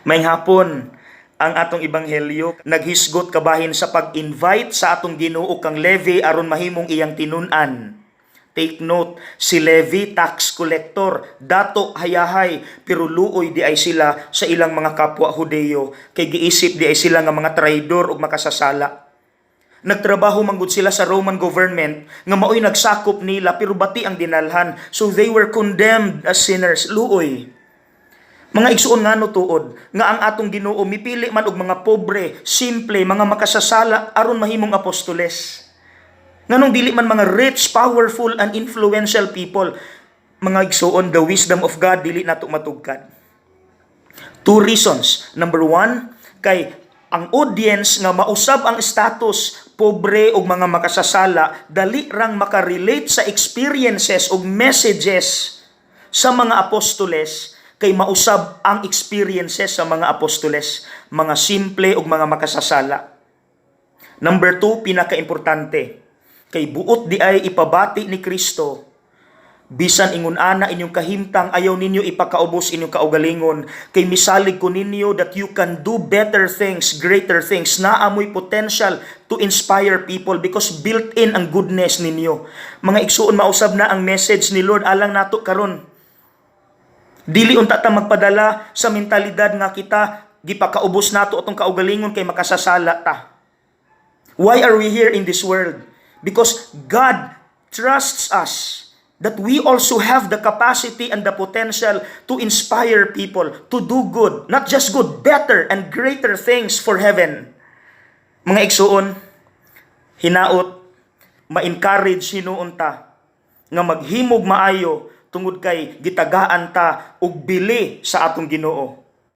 May hapon ang atong ebanghelyo naghisgot kabahin sa pag-invite sa atong Ginoo kang Levi aron mahimong iyang tinun-an. Take note, si Levi tax collector, dato hayahay, pero luoy di ay sila sa ilang mga kapwa Hudeo, kay giisip di ay sila nga mga traidor ug makasasala. Nagtrabaho manggod sila sa Roman government nga maoy nagsakop nila pero bati ang dinalhan, so they were condemned as sinners. Luoy. Mga igsuon nga no tuod nga ang atong Ginoo mipili man og mga pobre, simple, mga makasasala aron mahimong apostoles. Nganong dili man mga rich, powerful, and influential people. Mga igsuon, the wisdom of God dili nato matugkad. Two reasons. Number one, kay ang audience nga mausab ang status, pobre o mga makasasala, dali rang makarelate sa experiences o messages sa mga apostoles, kay mausab ang experiences sa mga apostoles, mga simple o mga makasasala. Number two, pinaka-importante, kay buot di ay ipabati ni Kristo, bisan ingon ana inyong kahimtang ayaw ninyo ipakaubos inyong kaugalingon, kay misalig ko ninyo that you can do better things, greater things, na amoy potential to inspire people because built-in ang goodness ninyo. Mga igsuon, mausab na ang message ni Lord alang nato karon. Dili unta ta magpadala sa mentalidad nga kita gipakaubos nato atong kaugalingon kay makasasala ta. Why are we here in this world? Because God trusts us that we also have the capacity and the potential to inspire people to do good, not just good, better and greater things for heaven. Mga igsuon, hinaot, ma-encourage hinuon ta nga maghimog maayo tungod kay gitagaan ta og bili sa atong Ginoo.